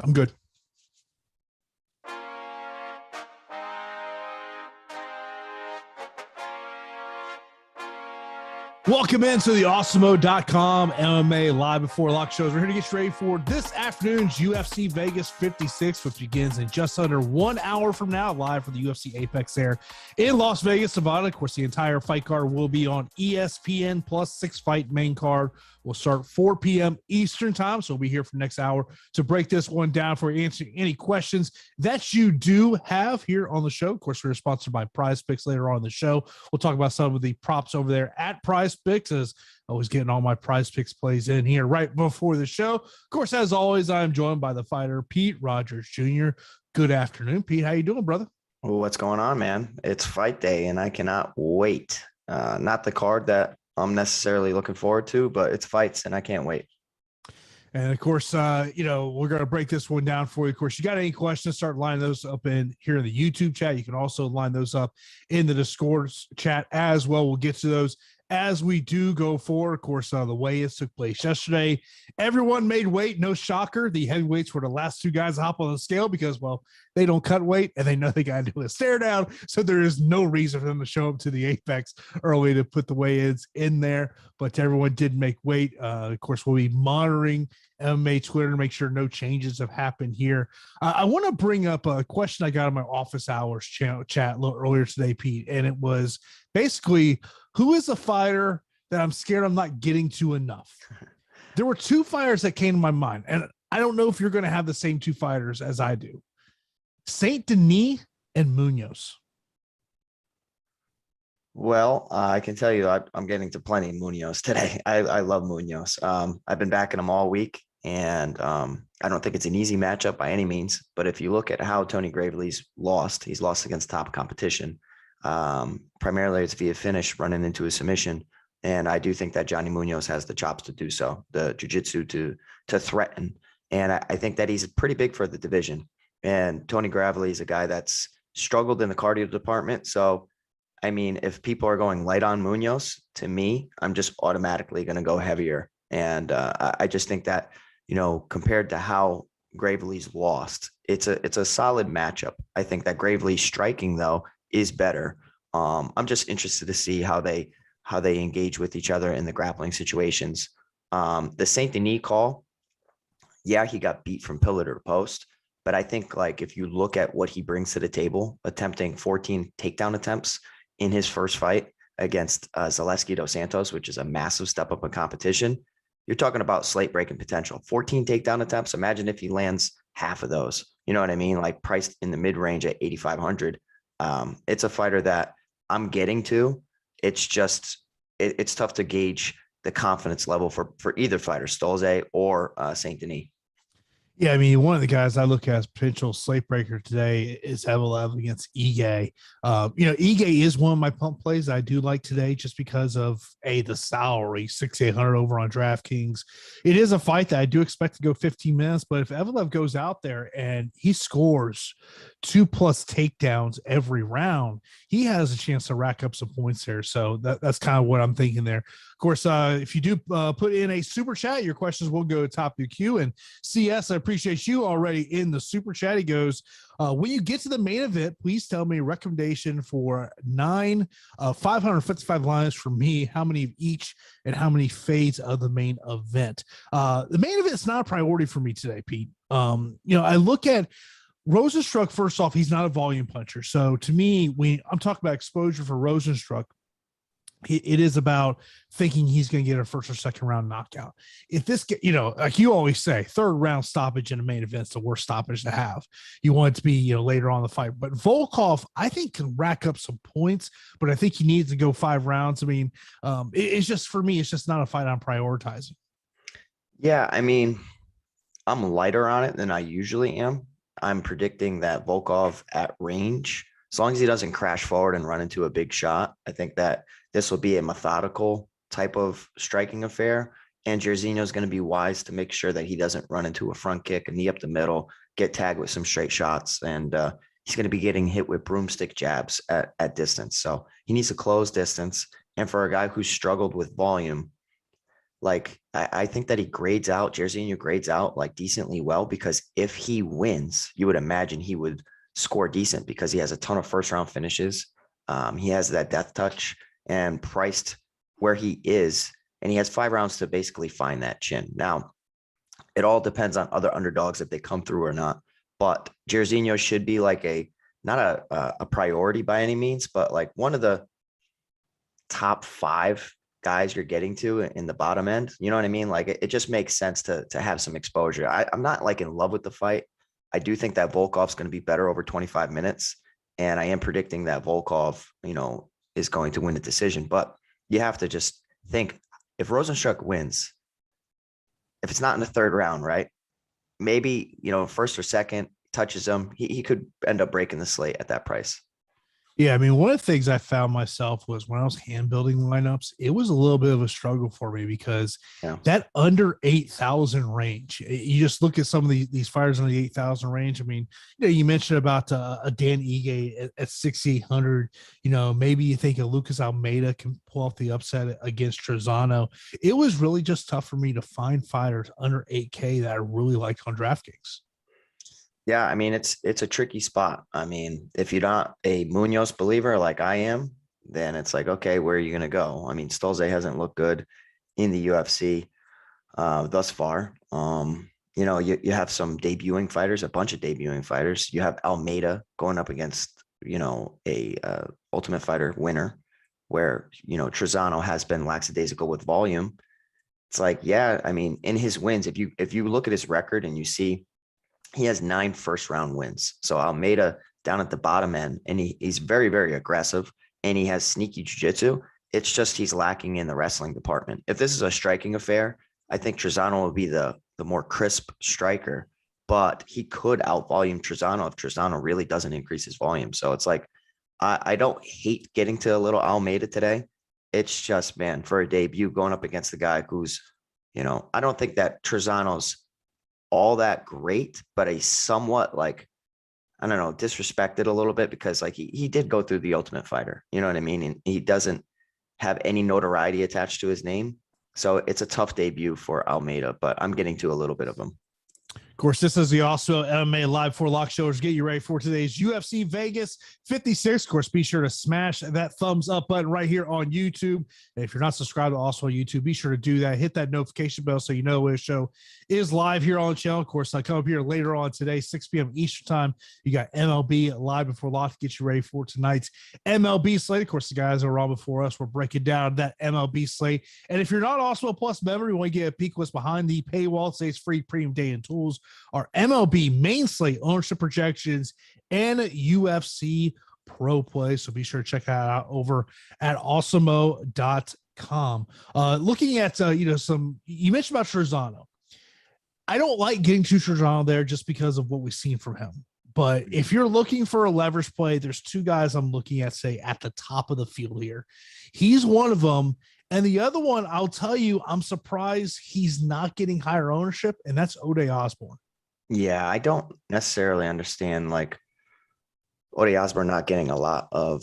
I'm good. Welcome into the Awesemo.com MMA Live Before Lock shows. We're here to get you ready for this afternoon's UFC Vegas 56, which begins in just under 1 hour from now, live for the UFC Apex there in Las Vegas, Nevada. Of course, the entire fight card will be on ESPN plus 6-fight main card. We'll start 4 p.m. Eastern time, so we'll be here for the next hour to break this one down for answering any questions that you do have here on the show. Of course, we're sponsored by Prize Picks later on in the show. We'll talk about some of the props over there at Prize Picks, as I was getting all my Prize Picks plays in here right before the show. Of course, as always, I'm joined by the fighter Pete Rogers Jr. Good afternoon, Pete. How you doing, brother? Well, what's going on, man? It's fight day, and I cannot wait. Not the card that I'm necessarily looking forward to, but it's fights, and I can't wait. And of course, we're going to break this one down for you. Of course, you got any questions, start lining those up in here in the YouTube chat. You can also line those up in the Discord chat as well. We'll get to those as we do go forward. Of course, the weigh-ins took place yesterday. Everyone made weight. No shocker. The heavyweights were the last two guys to hop on the scale because, well, they don't cut weight and they know they got to do a stare down. So there is no reason for them to show up to the Apex early to put the weigh-ins in there. But everyone did make weight. Of course, we'll be monitoring MMA Twitter to make sure no changes have happened here. I want to bring up a question I got in my office hours chat a little earlier today, Pete, and it was basically, who is a fighter that I'm scared I'm not getting to enough? There were two fighters that came to my mind, and I don't know if you're going to have the same two fighters as I do. Saint Denis and Munoz. Well, I can tell you I'm getting to plenty of Munoz today. I love Munoz. I've been backing him all week, and I don't think it's an easy matchup by any means. But if you look at how Tony Gravely's lost, he's lost against top competition. Primarily it's via finish, running into a submission. And I do think that Johnny Munoz has the chops to do so, the jiu-jitsu to threaten. And I think that he's pretty big for the division. And Tony Gravely is a guy that's struggled in the cardio department. So, I mean, if people are going light on Munoz, to me, I'm just automatically going to go heavier. And I just think that, compared to how Gravely's lost, it's a solid matchup. I think that Gravely's striking, though, is better. I'm just interested to see how they engage with each other in the grappling situations. The Saint Denis call, yeah, he got beat from pillar to post, but I think, like, if you look at what he brings to the table, attempting 14 takedown attempts in his first fight against Zaleski dos Santos, which is a massive step up in competition, you're talking about slate breaking potential. 14 takedown attempts. Imagine if he lands half of those. You know what I mean? Like, priced in the mid range at 8,500. It's a fighter that I'm getting to. It's just, it's tough to gauge the confidence level for either fighter, Stolze or Saint Denis. Yeah, I mean, one of the guys I look at as potential slate breaker today is Evelev against Ige. Ige is one of my pump plays I do like today just because of the salary, 6,800 over on DraftKings. It is a fight that I do expect to go 15 minutes, but if Evelev goes out there and he scores 2+ takedowns every round, he has a chance to rack up some points there. So that's kind of what I'm thinking there. Of course, if you do put in a super chat, your questions will go to top of your queue. And CS, I appreciate you already in the super chat. He goes, when you get to the main event, please tell me a recommendation for 9 555 lines for me, how many of each and how many fades of the main event. The main event is not a priority for me today, Pete. I look at Rosenstruck. First off, he's not a volume puncher. So to me, when I'm talking about exposure for Rosenstruck, it is about thinking he's going to get a first or second round knockout. If this, like you always say, third round stoppage in a main event is the worst stoppage to have. You want it to be, later on in the fight. But Volkov, I think, can rack up some points, but I think he needs to go 5 rounds. I mean, it's just, for me, it's just not a fight I'm prioritizing. Yeah, I mean, I'm lighter on it than I usually am. I'm predicting that Volkov at range, as long as he doesn't crash forward and run into a big shot, I think that this will be a methodical type of striking affair. And Jairzinho is going to be wise to make sure that he doesn't run into a front kick, a knee up the middle, get tagged with some straight shots. And he's going to be getting hit with broomstick jabs at distance. So he needs to close distance. And for a guy who's struggled with volume, like I think that he grades out, Jairzinho grades out like decently well, because if he wins, you would imagine he would score decent because he has a ton of first round finishes. He has that death touch, and priced where he is, and he has 5 rounds to basically find that chin. Now, it all depends on other underdogs if they come through or not. But Jairzinho should be like not a priority by any means, but like one of the top 5 guys you're getting to in the bottom end. You know what I mean? Like it just makes sense to have some exposure. I'm not like in love with the fight. I do think that Volkov's going to be better over 25 minutes. And I am predicting that Volkov, is going to win the decision. But you have to just think, if Rosenstruck wins, if it's not in the 3rd round, right? Maybe, first or second touches him. He could end up breaking the slate at that price. Yeah, I mean, one of the things I found myself was when I was hand building lineups, it was a little bit of a struggle for me because that under 8,000 range, you just look at some of these fighters in the 8,000 range. I mean, you mentioned about a Dan Ige at 6,800. Maybe you think a Lucas Almeida can pull off the upset against Trezano. It was really just tough for me to find fighters under 8K that I really liked on DraftKings. Yeah, I mean, it's a tricky spot. I mean, if you're not a Munoz believer like I am, then it's like, okay, where are you going to go? I mean, Stolze hasn't looked good in the UFC thus far. You have some debuting fighters, a bunch of debuting fighters. You have Almeida going up against, a Ultimate Fighter winner, where, Trezano has been lackadaisical with volume. It's like, yeah, I mean, in his wins, if you look at his record and you see he has 9 first-round wins. So Almeida down at the bottom end, and he's very, very aggressive, and he has sneaky jiu-jitsu. It's just he's lacking in the wrestling department. If this is a striking affair, I think Trezano will be the more crisp striker, but he could outvolume Trezano if Trezano really doesn't increase his volume. So it's like, I don't hate getting to a little Almeida today. It's just, man, for a debut going up against the guy who's, I don't think that Trezano's all that great, but a somewhat like, I don't know, disrespected a little bit because like he did go through the Ultimate Fighter, you know what I mean? And he doesn't have any notoriety attached to his name. So it's a tough debut for Almeida, but I'm getting to a little bit of him. Of course, this is the also MMA Live for Lock Shoulders. Get you ready for today's UFC Vegas 56. Of course, be sure to smash that thumbs up button right here on YouTube. And if you're not subscribed to also on YouTube, be sure to do that. Hit that notification bell so you know when the show is live here on the channel. Of course, I come up here later on today, 6 p.m. Eastern time. You got MLB Live before Lock to get you ready for tonight's MLB slate. Of course, the guys are on before us. We're breaking down that MLB slate. And if you're not also a Plus member, you want to get a peek what's behind the paywall, today's free premium day and tools, our MLB main slate ownership projections and UFC pro play. So be sure to check that out over at awesemo.com. Looking at, you mentioned about Trezano. I don't like getting to Trezano there just because of what we've seen from him. But if you're looking for a leverage play, there's 2 guys I'm looking at, say, at the top of the field here. He's one of them. And the other one, I'll tell you, I'm surprised he's not getting higher ownership, and that's Ode Osbourne. Yeah, I don't necessarily understand like Ode Osbourne not getting a lot of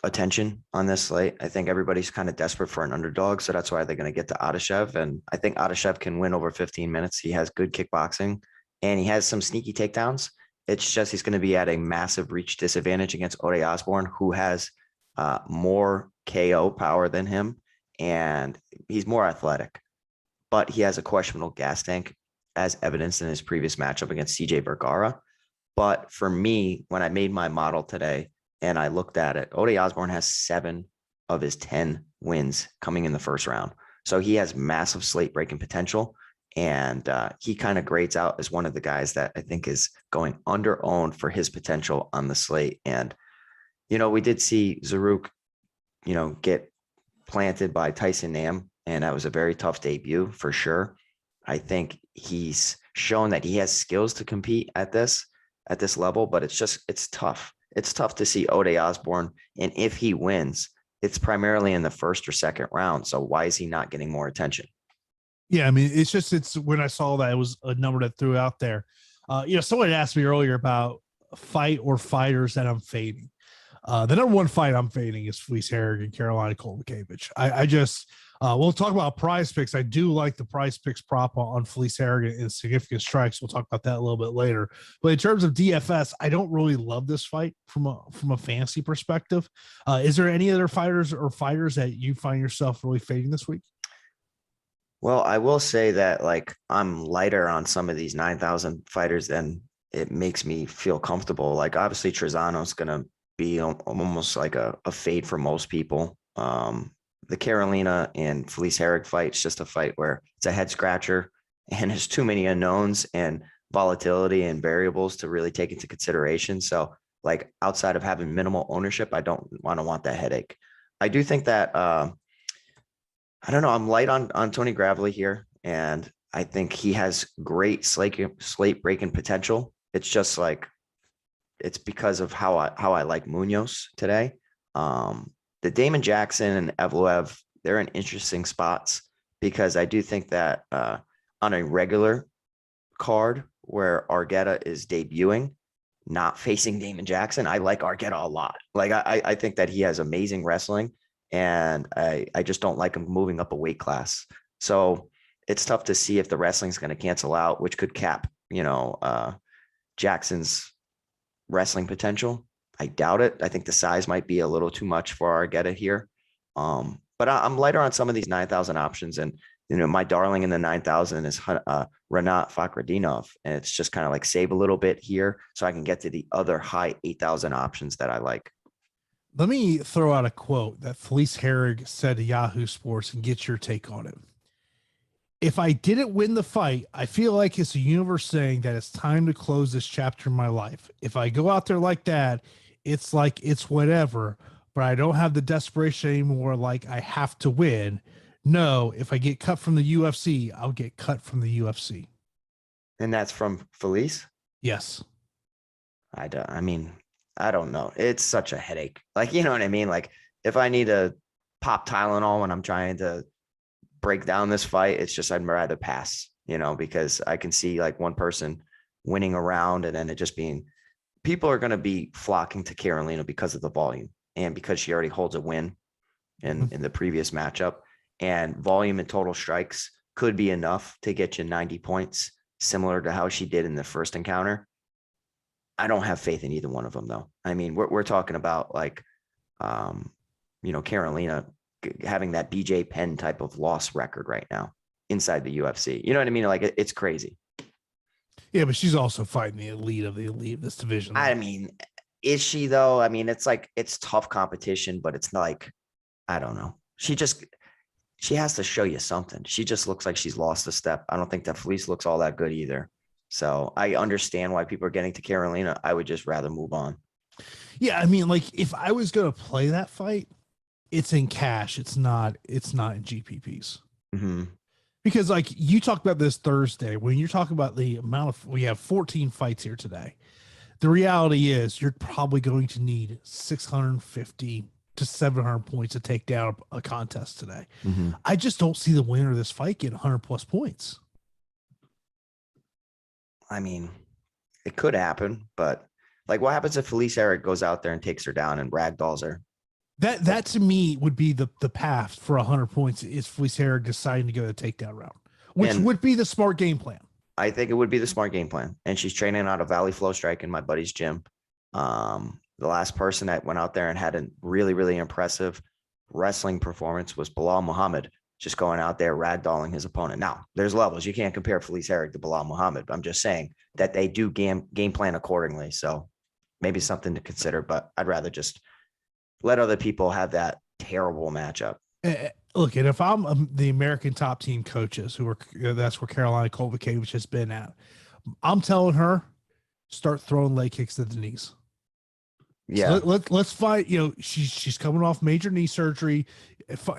attention on this slate. I think everybody's kind of desperate for an underdog, so that's why they're going to get to Adeshev. And I think Adeshev can win over 15 minutes. He has good kickboxing, and he has some sneaky takedowns. It's just he's going to be at a massive reach disadvantage against Ode Osbourne, who has more KO power than him, and he's more athletic, but he has a questionable gas tank, as evidenced in his previous matchup against CJ Vergara. But for me, when I made my model today and I looked at it, Ode Osbourne has 7 of his 10 wins coming in the first round. So he has massive slate breaking potential. And he kind of grades out as one of the guys that I think is going under owned for his potential on the slate. And, we did see Zaruk, get planted by Tyson Nam, and that was a very tough debut for sure. I think he's shown that he has skills to compete at this level, but it's tough. It's tough to see Ode Osbourne. And if he wins, it's primarily in the first or second round. So why is he not getting more attention? Yeah, I mean, it's when I saw that, it was a number that threw out there. Someone asked me earlier about fight or fighters that I'm fading. The number one fight I'm fading is Felice Herrig and Carolina Kowalkiewicz. We'll talk about prize picks. I do like the prize picks prop on Felice Harrigan and significant strikes. We'll talk about that a little bit later. But in terms of DFS, I don't really love this fight from a fantasy perspective. Is there any other fighters that you find yourself really fading this week? Well, I will say that like I'm lighter on some of these 9,000 fighters than it makes me feel comfortable. Like obviously Trezano's going to be almost like a fade for most people. The Carolina and Felice Herrig fight is just a fight where it's a head scratcher and there's too many unknowns and volatility and variables to really take into consideration. So like outside of having minimal ownership, I don't want that headache. I do think that I don't know. I'm light on Tony Gravely here, and I think he has great slate breaking potential. It's just like it's because of how I like Munoz today. The Damon Jackson and Evloev, they're in interesting spots because I do think that on a regular card where Argueta is debuting, not facing Damon Jackson, I like Argueta a lot. Like I think that he has amazing wrestling, and I just don't like him moving up a weight class. So it's tough to see if the wrestling's going to cancel out, which could cap, Jackson's wrestling potential. I doubt it. I think the size might be a little too much for Argueta here. But I'm lighter on some of these 9,000 options. And, my darling in the 9,000 is Rinat Fakhretdinov. And it's just kind of like save a little bit here so I can get to the other high 8,000 options that I like. Let me throw out a quote that Felice Herrig said to Yahoo Sports and get your take on it. If I didn't win the fight, I feel like it's the universe saying that it's time to close this chapter in my life. If I go out there like that, it's like it's whatever, but I don't have the desperation anymore. Like I have to win. No, if I get cut from the UFC, I'll get cut from the UFC. And that's from Felice? Yes. I don't know. It's such a headache. Like, you know what I mean? Like if I need to pop Tylenol when I'm trying to break down this fight, it's just I'd rather pass, because I can see like one person winning a round and then it just being people are going to be flocking to Carolina because of the volume and because she already holds a win in the previous matchup, and volume and total strikes could be enough to get you 90 points, similar to how she did in the first encounter. I don't have faith in either one of them though. I mean, we're talking about like, Carolina having that BJ Penn type of loss record right now inside the UFC. You know what I mean? Like it's crazy. Yeah, but she's also fighting the elite of this division. I mean, is she though? I mean, it's like, it's tough competition, but it's like, I don't know. She has to show you something. She just looks like she's lost a step. I don't think that Felice looks all that good either. So I understand why people are getting to Carolina. I would just rather move on. Yeah. I mean, like if I was going to play that fight, it's in cash. It's not in GPPs. Mm-hmm. Because like you talked about this Thursday, when you're talking about the amount of, we have 14 fights here today. The reality is you're probably going to need 650 to 700 points to take down a contest today. Mm-hmm. I just don't see the winner of this fight getting 100 plus points. I mean, it could happen, but like what happens if Felice Herrig goes out there and takes her down and ragdolls her? That to me would be the path for 100 points is Felice Herrig deciding to go the takedown route, which would be the smart game plan. I think it would be the smart game plan. And she's training out of Valley Flow Strike in my buddy's gym. The last person that went out there and had a really, really impressive wrestling performance was Bilal Muhammad, just going out there ragdolling his opponent. Now, there's levels. You can't compare Felice Herrig to Bilal Muhammad, but I'm just saying that they do game plan accordingly. So maybe something to consider, but I'd rather just let other people have that terrible matchup. Look, and if I'm the American top team coaches that's where Carolina Kowalkiewicz has been at, I'm telling her, start throwing leg kicks to the knees. Yeah. So let's fight. She's coming off major knee surgery,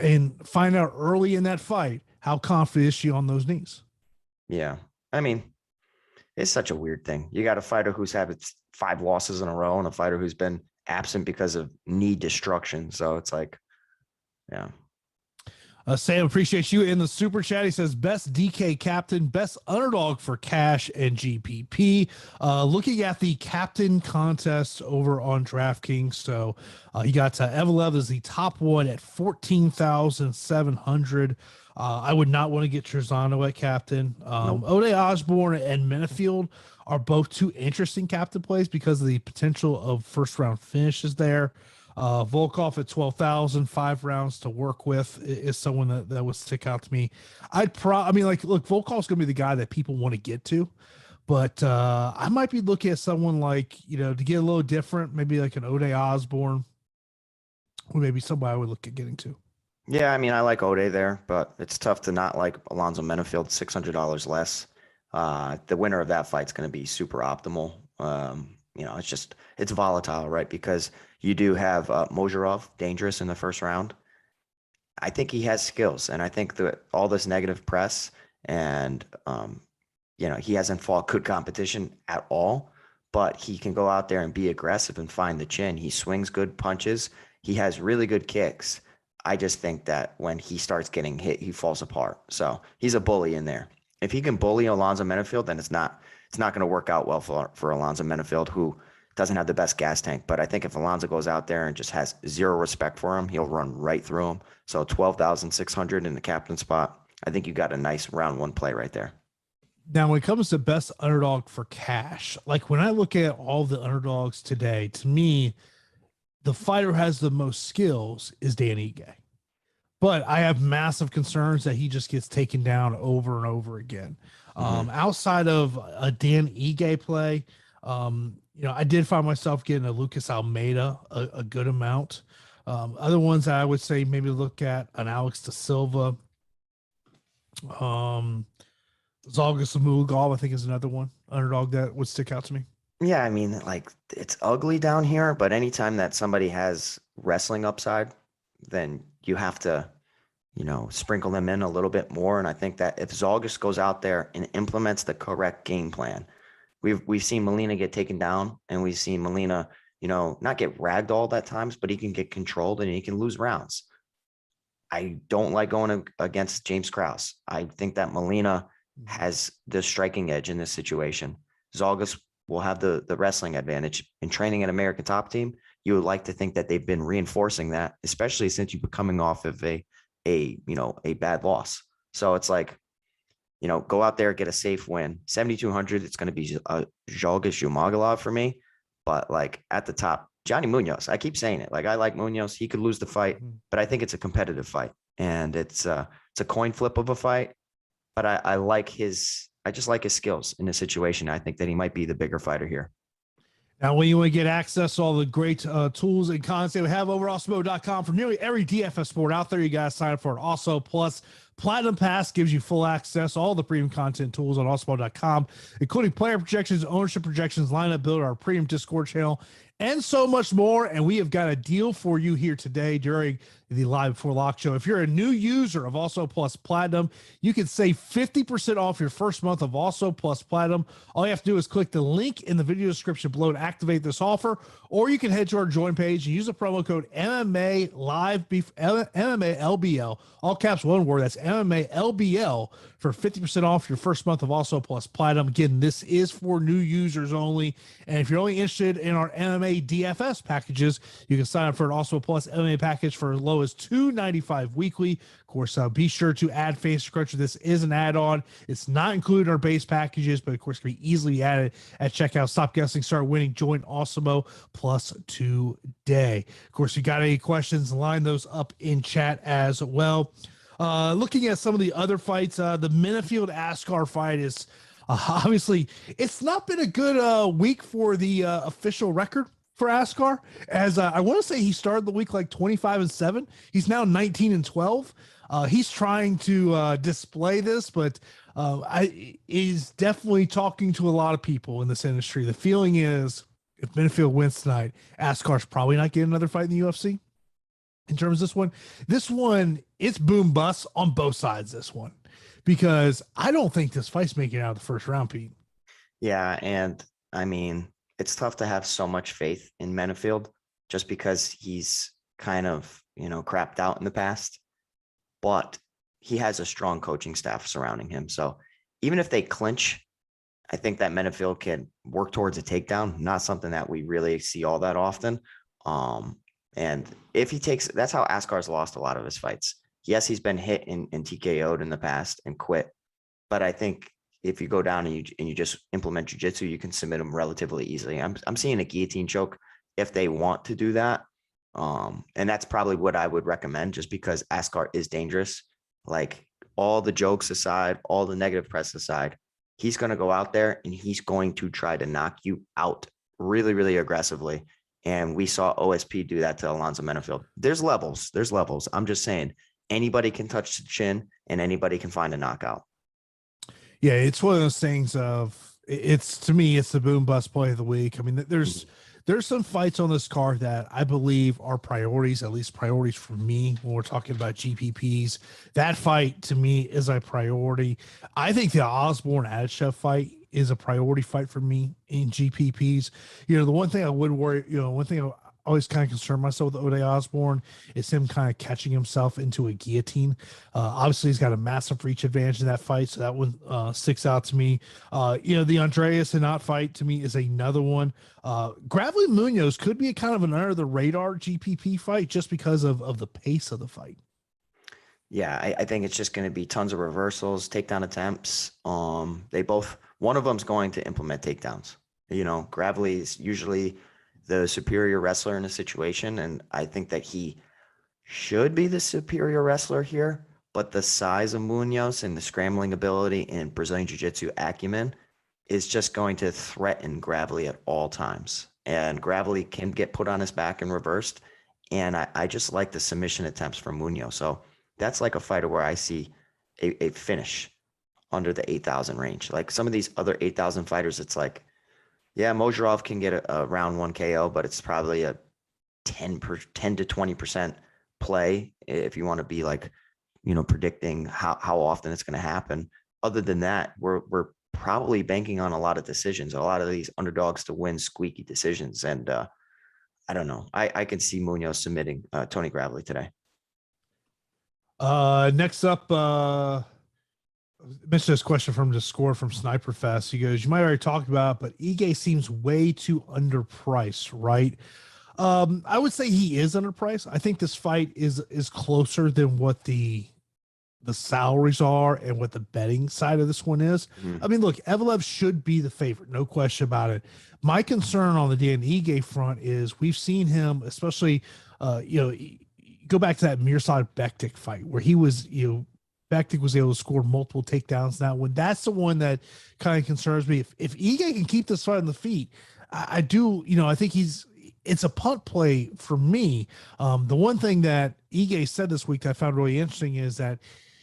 and find out early in that fight how confident is she on those knees. Yeah, I mean, it's such a weird thing. You got a fighter who's had 5 losses in a row, and a fighter who's been absent because of knee destruction. So it's like, yeah. Sam, appreciate you in the super chat. He says best DK captain, best underdog for cash and GPP. Looking at the captain contest over on DraftKings. So he got Evelev as the top one at 14,700. I would not want to get Trezano at captain. Nope. Ode Osborne and Minifield are both two interesting captain plays because of the potential of first round finishes there. Volkov at 12,000, 5 rounds to work with is someone that would stick out to me. Look, Volkov's going to be the guy that people want to get to, but I might be looking at someone like, to get a little different, maybe like an Ode Osborne, or maybe somebody I would look at getting to. Yeah, I mean, I like Ode there, but it's tough to not like Alonzo Menifield, $600 less. The winner of that fight's going to be super optimal. It's volatile, right? Because you do have Mozharov dangerous in the first round. I think he has skills, and I think that all this negative press and he hasn't fought good competition at all, but he can go out there and be aggressive and find the chin. He swings good punches. He has really good kicks. I just think that when he starts getting hit, he falls apart. So he's a bully in there. If he can bully Alonzo Menifield, then it's not going to work out well for Alonzo Menifield, who doesn't have the best gas tank. But I think if Alonzo goes out there and just has zero respect for him, he'll run right through him. So 12,600 in the captain spot. I think you got a nice round one play right there. Now, when it comes to best underdog for cash, like when I look at all the underdogs today, to me, the fighter has the most skills is Dan Ige. But I have massive concerns that he just gets taken down over and over again. Outside of a Dan Ige play, I did find myself getting a Lucas Almeida a good amount. Other ones that I would say maybe look at an Alex Da Silva. Zalga Samugov, I think, is another one underdog that would stick out to me. Yeah, I mean, like, it's ugly down here, but anytime that somebody has wrestling upside, then you have to, sprinkle them in a little bit more. And I think that if Zalgas goes out there and implements the correct game plan, we've seen Molina get taken down, and we've seen Molina, not get ragdolled at times, but he can get controlled and he can lose rounds. I don't like going against James Krause. I think that Molina has the striking edge in this situation. Zalgas will have the wrestling advantage. In training an American Top Team, you would like to think that they've been reinforcing that, especially since you've been coming off of a bad loss. So it's like, go out there, get a safe win. 7,200, it's going to be Zhalgas Zhumagulov for me. But like at the top, Johnny Munoz, I keep saying it. Like, I like Munoz. He could lose the fight, but I think it's a competitive fight, and it's a coin flip of a fight. But I just like his skills in this situation. I think that he might be the bigger fighter here. Now, when you want to get access to all the great tools and content we have over Awesemo.com for nearly every DFS sport out there, you guys sign up for it. Also, plus Platinum Pass gives you full access to all the premium content tools on Awesemo.com, including player projections, ownership projections, lineup builder, our premium Discord channel, and so much more. And we have got a deal for you here today during the Live Before Lock show. If you're a new user of Also Plus Platinum, you can save 50% off your first month of Also Plus Platinum. All you have to do is click the link in the video description below to activate this offer, or you can head to our join page and use the promo code MMA LBL, all caps, one word. That's MMA LBL for 50% off your first month of Also Plus Platinum. Again, this is for new users only. And if you're only interested in our MMA DFS packages, you can sign up for an Also Plus MMA package for as low as $295 weekly. Of course, be sure to add Fantasy Cruncher. This is an add-on. It's not included in our base packages, but of course can be easily added at checkout. Stop guessing, start winning. Join Awesemo Plus today. Of course, you got any questions, line those up in chat as well. Looking at some of the other fights, the Menifield Askar fight is obviously, it's not been a good week for the official record for Askar, as I want to say he started the week like 25-7. He's now 19-12. He's trying to display this, but he's definitely talking to a lot of people in this industry. The feeling is if Menifield wins tonight, Askar's probably not getting another fight in the UFC. In terms of this one, it's boom bust on both sides. This one, because I don't think this fight's making it out of the first round, Pete. Yeah, and I mean, it's tough to have so much faith in Menifield just because he's kind of, crapped out in the past. but he has a strong coaching staff surrounding him. So even if they clinch, I think that Menifeld can work towards a takedown, not something that we really see all that often. Um, and if he takes, that's how Askar's lost a lot of his fights. Yes, he's been hit and TKO'd in the past and quit. But I think if you go down and you just implement jujitsu, you can submit him relatively easily. I'm seeing a guillotine choke if they want to do that. And that's probably what I would recommend, just because Askar is dangerous. Like, all the jokes aside, all the negative press aside, he's going to go out there and he's going to try to knock you out really, really aggressively. And we saw OSP do that to Alonzo Menifeld. There's levels. There's levels. I'm just saying, anybody can touch the chin and anybody can find a knockout. Yeah, it's one of those things of, it's, to me, it's the boom bust play of the week. I mean, there's some fights on this card that I believe are priorities, at least priorities for me when we're talking about GPPs. That fight to me is a priority. I think the Osborne Adeshev fight is a priority fight for me in GPPs. You know, the one thing I would worry, one thing I always kind of concern myself with Ode Osborne is him kind of catching himself into a guillotine. Obviously, he's got a massive reach advantage in that fight, so that one sticks out to me. The Andreas Hanot fight to me is another one. Gravely Munoz could be a kind of an under the radar GPP fight just because of the pace of the fight. Yeah, I think it's just going to be tons of reversals, takedown attempts. One of them's going to implement takedowns. Gravely is usually the superior wrestler in a situation, and I think that he should be the superior wrestler here. But the size of Munoz and the scrambling ability and Brazilian Jiu-Jitsu acumen is just going to threaten Gravely at all times. And Gravely can get put on his back and reversed. And I just like the submission attempts from Munoz. So that's like a fighter where I see a finish under the 8,000 range. Like some of these other 8,000 fighters, it's like, yeah, Mozharov can get a round 1 KO, but it's probably a 10 to 20% play if you want to be like, predicting how often it's going to happen. Other than that, we're probably banking on a lot of decisions, a lot of these underdogs to win squeaky decisions. And I don't know. I can see Munoz submitting Tony Gravely today. Next up, missed this question from Discord from Sniper Fest. He goes, you might already talked about it, but Ige seems way too underpriced, right? I would say he is underpriced. I think this fight is closer than what the salaries are and what the betting side of this one is. Mhm. I mean, look, Evelev should be the favorite, no question about it. My concern on the Dan Ige front is we've seen him, especially, go back to that Mirsad Bektik fight where he was, Bektik was able to score multiple takedowns. That one, that's the one that kind of concerns me. If Ige can keep this fight on the feet, I do, I think it's a punt play for me. The one thing that Ige said this week that I found really interesting is that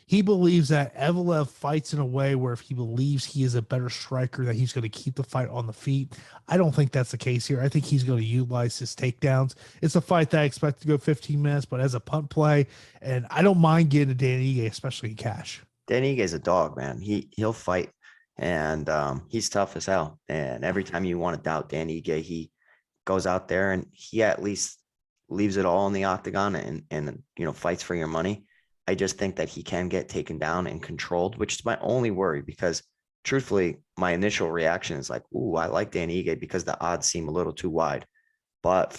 he believes that Evelev fights in a way where if he believes he is a better striker, that he's going to keep the fight on the feet. I don't think that's the case here. I think he's going to utilize his takedowns. It's a fight that I expect to go 15 minutes, but as a punt play, and I don't mind getting to Dan Ige, especially in cash. Dan Ige is a dog, man. He'll fight, and he's tough as hell. And every time you want to doubt Dan Ige, he goes out there and he at least leaves it all in the octagon and fights for your money. I just think that he can get taken down and controlled, which is my only worry, because truthfully, my initial reaction is like, ooh, I like Dan Ige because the odds seem a little too wide. But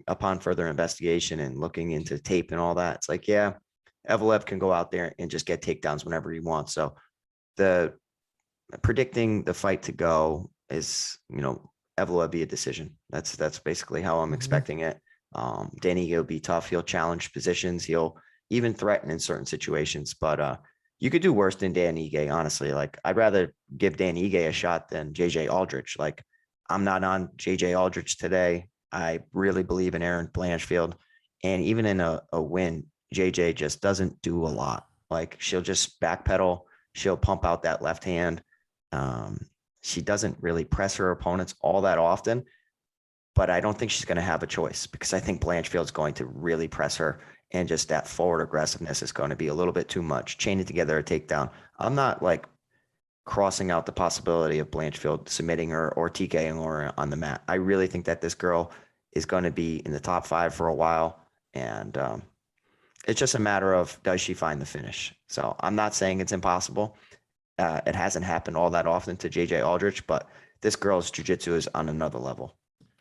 upon further investigation and looking into tape and all that, it's like, yeah, Evelev can go out there and just get takedowns whenever he wants. So the predicting the fight to go is, Evelev be a decision. That's basically how I'm expecting it. Dan Ige will be tough. He'll challenge positions. He'll even threaten in certain situations, but you could do worse than Dan Ige, honestly. Like, I'd rather give Dan Ige a shot than JJ Aldrich. Like, I'm not on JJ Aldrich today. I really believe in Aaron Blanchfield. And even in a win, JJ just doesn't do a lot. Like, she'll just backpedal. She'll pump out that left hand. She doesn't really press her opponents all that often, but I don't think she's going to have a choice, because I think Blanchfield's going to really press her. And just that forward aggressiveness is going to be a little bit too much. Chaining together a takedown. I'm not like crossing out the possibility of Blanchfield submitting her or TKing her on the mat. I really think that this girl is going to be in the top 5 for a while. And It's just a matter of does she find the finish? So I'm not saying it's impossible. It hasn't happened all that often to JJ Aldrich, but this girl's jiu-jitsu is on another level.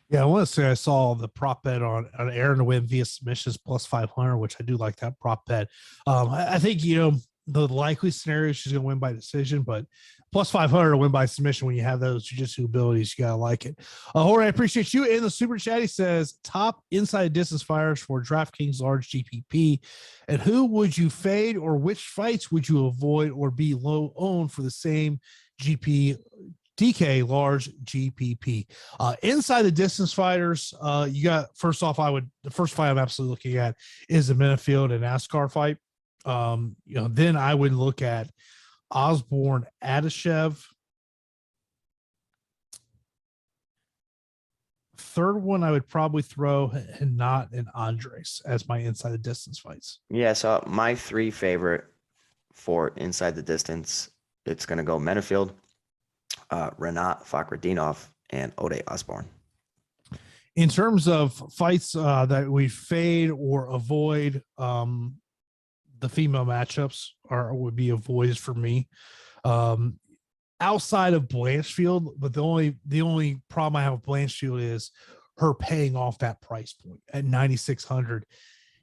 Yeah, I want to say I saw the prop bet on Aaron to win via submissions plus 500, which I do like that prop bet. I think, the likely scenario she's going to win by decision, but plus 500 to win by submission when you have those jiu-jitsu abilities, you got to like it. Jorge, I appreciate you. In the super chat, he says top inside distance fighters for DraftKings large GPP. And who would you fade, or which fights would you avoid or be low owned for the same DK large GPP? Inside the distance fighters, you got, first off, the first fight I'm absolutely looking at is the Minifield and NASCAR fight. Then I would look at Osborne Adeshev. Third one, I would probably throw Hanat and Andres as my inside the distance fights. Yeah, so my 3 favorite for inside the distance, it's going to go Menifield, Renat Fakhretdinov, and Ode Osborne. In terms of fights that we fade or avoid, the female matchups would be avoided for me. Outside of Blanchfield, but the only problem I have with Blanchfield is her paying off that price point at 9,600.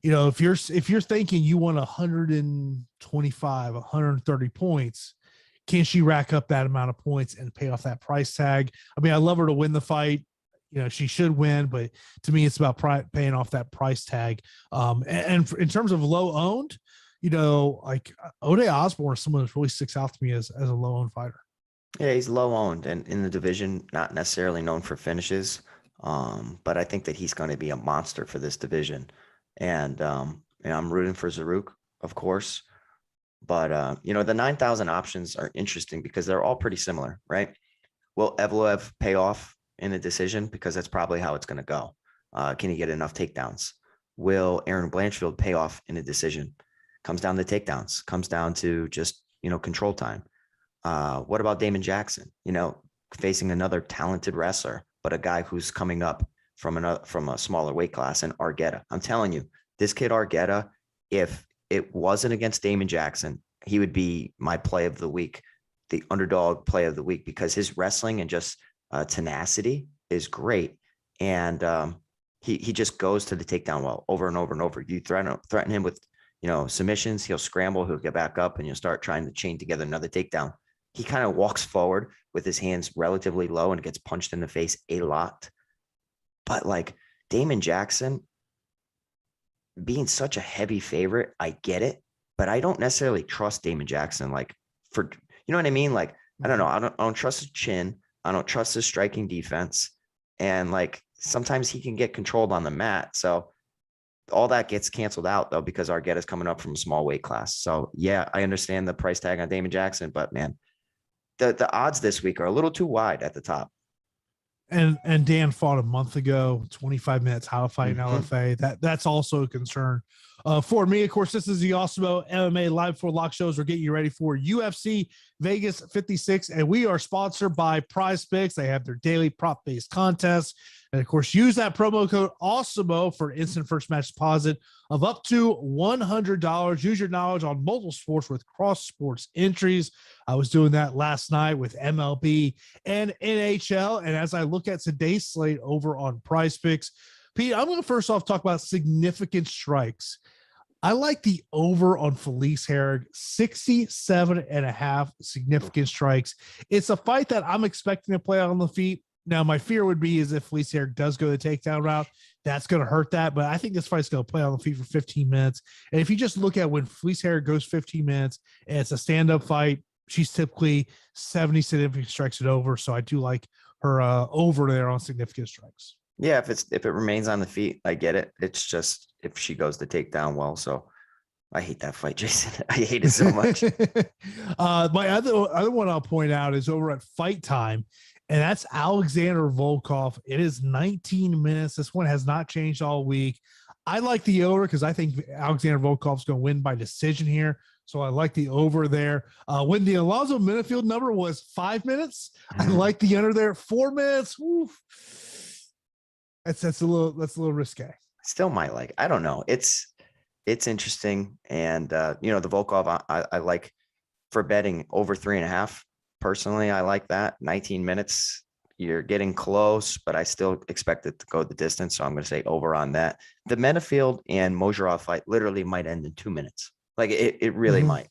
If you're thinking you want 125, 130 points, can she rack up that amount of points and pay off that price tag? I mean, I love her to win the fight. She should win, but to me, it's about paying off that price tag. And in terms of low owned, like Ode Osborne is someone that really sticks out to me as a low owned fighter. Yeah, he's low owned and in the division, not necessarily known for finishes. But I think that he's going to be a monster for this division. And I'm rooting for Zaruk, of course. But, the 9,000 options are interesting because they're all pretty similar, right? Will Evloev pay off in the decision? Because that's probably how it's going to go. Can he get enough takedowns? Will Aaron Blanchfield pay off in a decision? Comes down to takedowns, comes down to just, control time. What about Damon Jackson? Facing another talented wrestler, but a guy who's coming up from a smaller weight class, and Argueta. I'm telling you, this kid Argueta, if it wasn't against Damon Jackson, he would be my play of the week, the underdog play of the week, because his wrestling and just tenacity is great. And he just goes to the takedown well over and over and over. You threaten him with, submissions, he'll scramble, he'll get back up, and you'll start trying to chain together another takedown. He kind of walks forward with his hands relatively low and gets punched in the face a lot. But like Damon Jackson being such a heavy favorite, I get it, but I don't necessarily trust Damon Jackson. Like you know what I mean? Like, I don't know. I don't trust his chin. I don't trust his striking defense. And like, sometimes he can get controlled on the mat. So all that gets canceled out though, because Argueta's coming up from a small weight class. So yeah, I understand the price tag on Damon Jackson, but man, the odds this week are a little too wide at the top. And Dan fought a month ago, 25 minutes, how to fight an LFA. That's also a concern for me. Of course, this is the Awesemo MMA Live for Lock shows. We're getting you ready for UFC Vegas 56, and we are sponsored by Prize Picks. They have their daily prop-based contests. And of course, use that promo code Awesemo for instant first match deposit of up to $100. Use your knowledge on multiple sports with cross sports entries. I was doing that last night with MLB and NHL. And as I look at today's slate over on Prize Picks, Pete, I'm going to first off talk about significant strikes. I like the over on Felice Herrig, 67.5 significant strikes. It's a fight that I'm expecting to play on the feet. Now, my fear would be is if Felice Herrig does go the takedown route, that's going to hurt that. But I think this fight's going to play on the feet for 15 minutes. And if you just look at when Felice Herrig goes 15 minutes and it's a stand-up fight, she's typically 70 significant strikes and over. So I do like her over there on significant strikes. Yeah, if it remains on the feet, I get it. It's just if she goes to takedown well. So I hate that fight, Jason. I hate it so much. My other one I'll point out is over at Fight Time. And that's Alexander Volkov. It is 19 minutes. This one has not changed all week. I like the over because I think Alexander Volkov's going to win by decision here. So I like the over there. When the Alonzo Minifield number was 5 minutes, I like the under there. 4 minutes. Oof. That's a little risque. Still might like. I don't know. It's it's interesting. And, the Volkov, I like for betting over 3.5. Personally, I like that. 19 minutes, you're getting close, but I still expect it to go the distance. So I'm going to say over on that. The Menafield and Mojarov fight literally might end in 2 minutes. Like it really Mhm. might.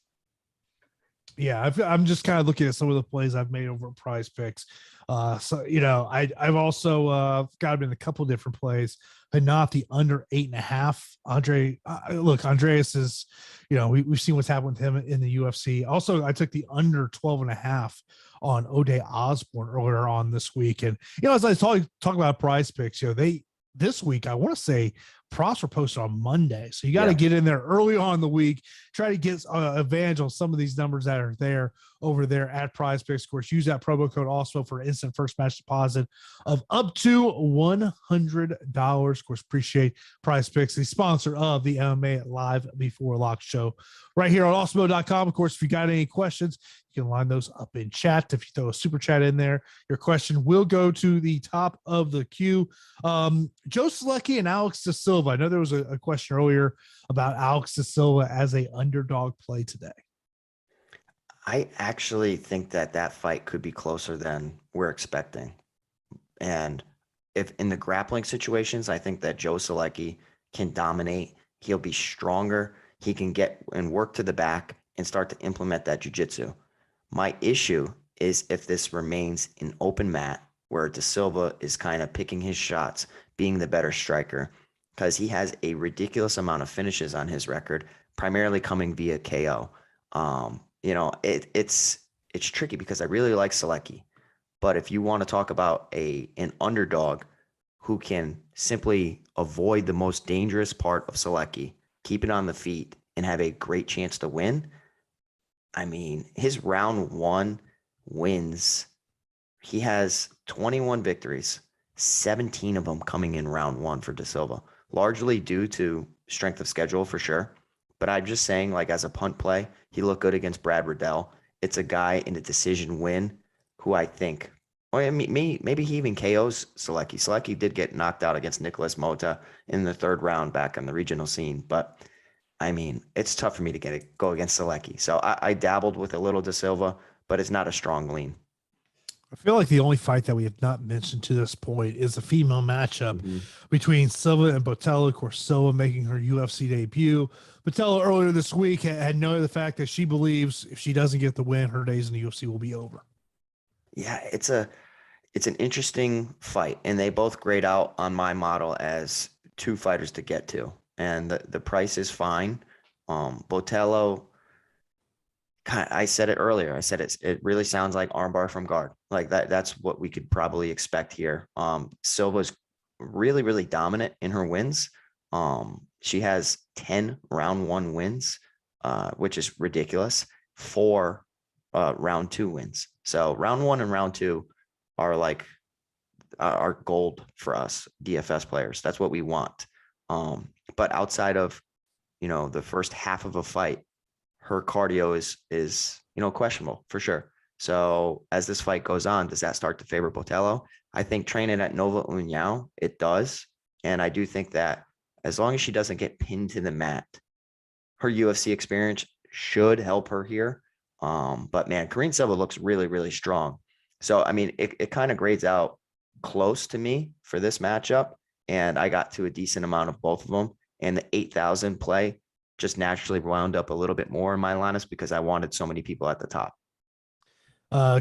Yeah, I'm just kind of looking at some of the plays I've made over at Prize Picks. So I've also got him in a couple different plays, but not the under 8.5. Look, Andreas is, we've seen what's happened with him in the UFC. Also, I took the under 12.5 on O'Day Osborne earlier on this week, and as I talk about Prize Picks, they this week I want to say props were posted on Monday. So you got to Yeah. get in there early on in the week, try to get advantage on some of these numbers that are there over there at Prize Picks. Of course, use that promo code also for instant first match deposit of up to $100. Of course, appreciate Prize Picks, the sponsor of the MMA Live Before Lock show right here on awesemo.com. Of course, if you got any questions, you can line those up in chat. If you throw a super chat in there, your question will go to the top of the queue. Joe Selecki and Alex De Silva. I know there was a question earlier about Alex De Silva as a underdog play today. I actually think that fight could be closer than we're expecting. And if in the grappling situations, I think that Joe Selecki can dominate. He'll be stronger. He can get and work to the back and start to implement that jiu-jitsu. My issue is if this remains an open mat where De Silva is kind of picking his shots, being the better striker, because he has a ridiculous amount of finishes on his record, primarily coming via KO. It's tricky because I really like Selecki. But if you want to talk about an underdog who can simply avoid the most dangerous part of Selecki, keep it on the feet, and have a great chance to win, I mean, his round one wins. He has 21 victories, 17 of them coming in round one for De Silva, largely due to strength of schedule for sure. But I'm just saying, like, as a punt play, he looked good against Brad Riddell. It's a guy in a decision win who I think, maybe he even KOs Selecki. Selecki did get knocked out against Nicholas Mota in the third round back on the regional scene. But, I mean, it's tough for me to go against Selecki. So I dabbled with a little De Silva, but it's not a strong lean. I feel like the only fight that we have not mentioned to this point is a female matchup between Silva and Botello. Of course, Silva making her UFC debut. Botello earlier this week had noted the fact that she believes if she doesn't get the win, her days in the UFC will be over. Yeah, it's an interesting fight, and they both grade out on my model as two fighters to get to, and the price is fine. Botello, I said it earlier. I said it really sounds like armbar from guard. Like that's what we could probably expect here. Silva's really, really dominant in her wins. She has 10 round one wins, which is ridiculous. 4 round two wins. So round one and round two are like are gold for us DFS players. That's what we want. But outside of, the first half of a fight, her cardio is questionable for sure. So as this fight goes on, does that start to favor Botello? I think training at Nova União, it does. And I do think that as long as she doesn't get pinned to the mat, her UFC experience should help her here. But man, Karine Silva looks really, really strong. So, I mean, it kind of grades out close to me for this matchup. And I got to a decent amount of both of them. And the 8,000 play just naturally wound up a little bit more in my lineups because I wanted so many people at the top.